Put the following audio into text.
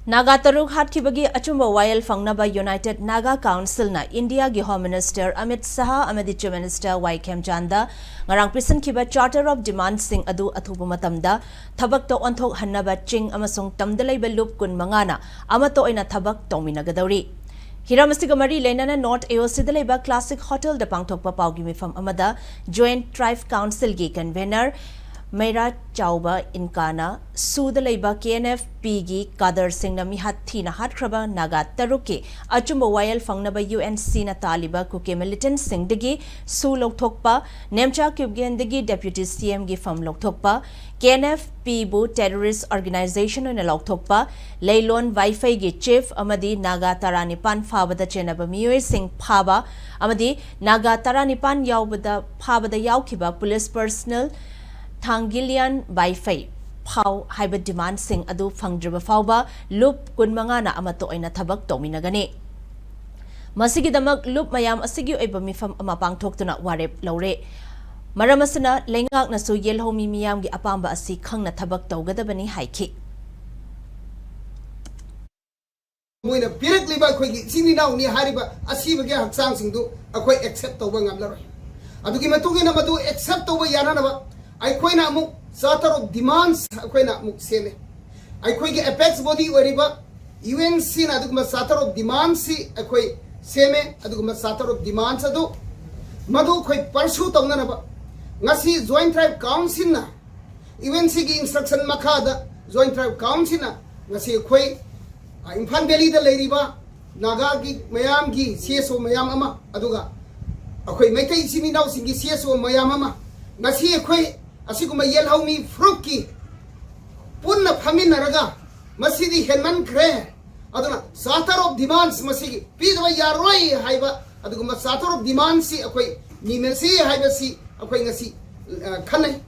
Naga Taruk Hatkibagi Achumba Wayal Fangnaba United Naga Council na India gi Home Minister Amit Saha Amadi Chief Minister Waikem Chanda ngarang prison kiba Charter of Demand sing adu athubu matamda thabak to onthok hannaba ching amasung tamdalai belup kun mangana amato ina thabak tongminagadawri Hiramasiga Mari Lenana North AOC Daleba Classic Hotel the Pangthokpa Paugi Mifam Amada Joint Tribe Council gi convener Meira Chauba Inkana Sudaleba KNFP gi Kadar Singh na mihathi na hatkraba Naga Taruki Achumba Wayal Fangnaba UNC na Taliba Kuke Militant Singh digi Su Lokthokpa Nemcha Kyubgen digi Deputy CM gi Fam Lokthokpa KNFP bu Terrorist Organization na Lokthokpa Leilon Wi-Fi gi Chief Amadi Naga Taranipan Fabada Chenaba Miyoi Singh Phaba Amadi Naga Taranipan Yaubada Phabada Yaukiba Police Personnel Thangilian Wi-Fi Pau Hybrid Demand Sing Adu Fangdriba Fauba Loop Kunmanga na Amato ay natabak Tominagani. Masigi damak loop mayam asigyo ay bamifam amapang tokto na warep laure. Maramasana lengak na suyel homi miyam gi apamba asi khang na tabak tawgadabani haiki. Moina pirak liba khoi gi sini naw ni hariba asiba ge haksang singdu akhoi accept tawba ngamlaroi. Adugi matugi na madu accept tawba yana na ba I na muk Charter of Demands na muk seme. I ge apex body oriba UNC na adugma Charter of Demands si seme adugma Charter of Demands adu madu khoi pursue tawna na ba ngasi Joint Tribe Council na UNC gi instruction makada Joint Tribe Council na ngasi Imphal Valley da leiriba Naga gi mayam gi CSO mayam ama aduga maitai sini naw singi CSO mayam ama ngasi asiguma yel haumi fruki punna phamina raga masidi henman kre aduna Charter of Demands masigi pidwa yaroi haiba aduguma Charter of Demands si ni mersi haiba si ngasi khanai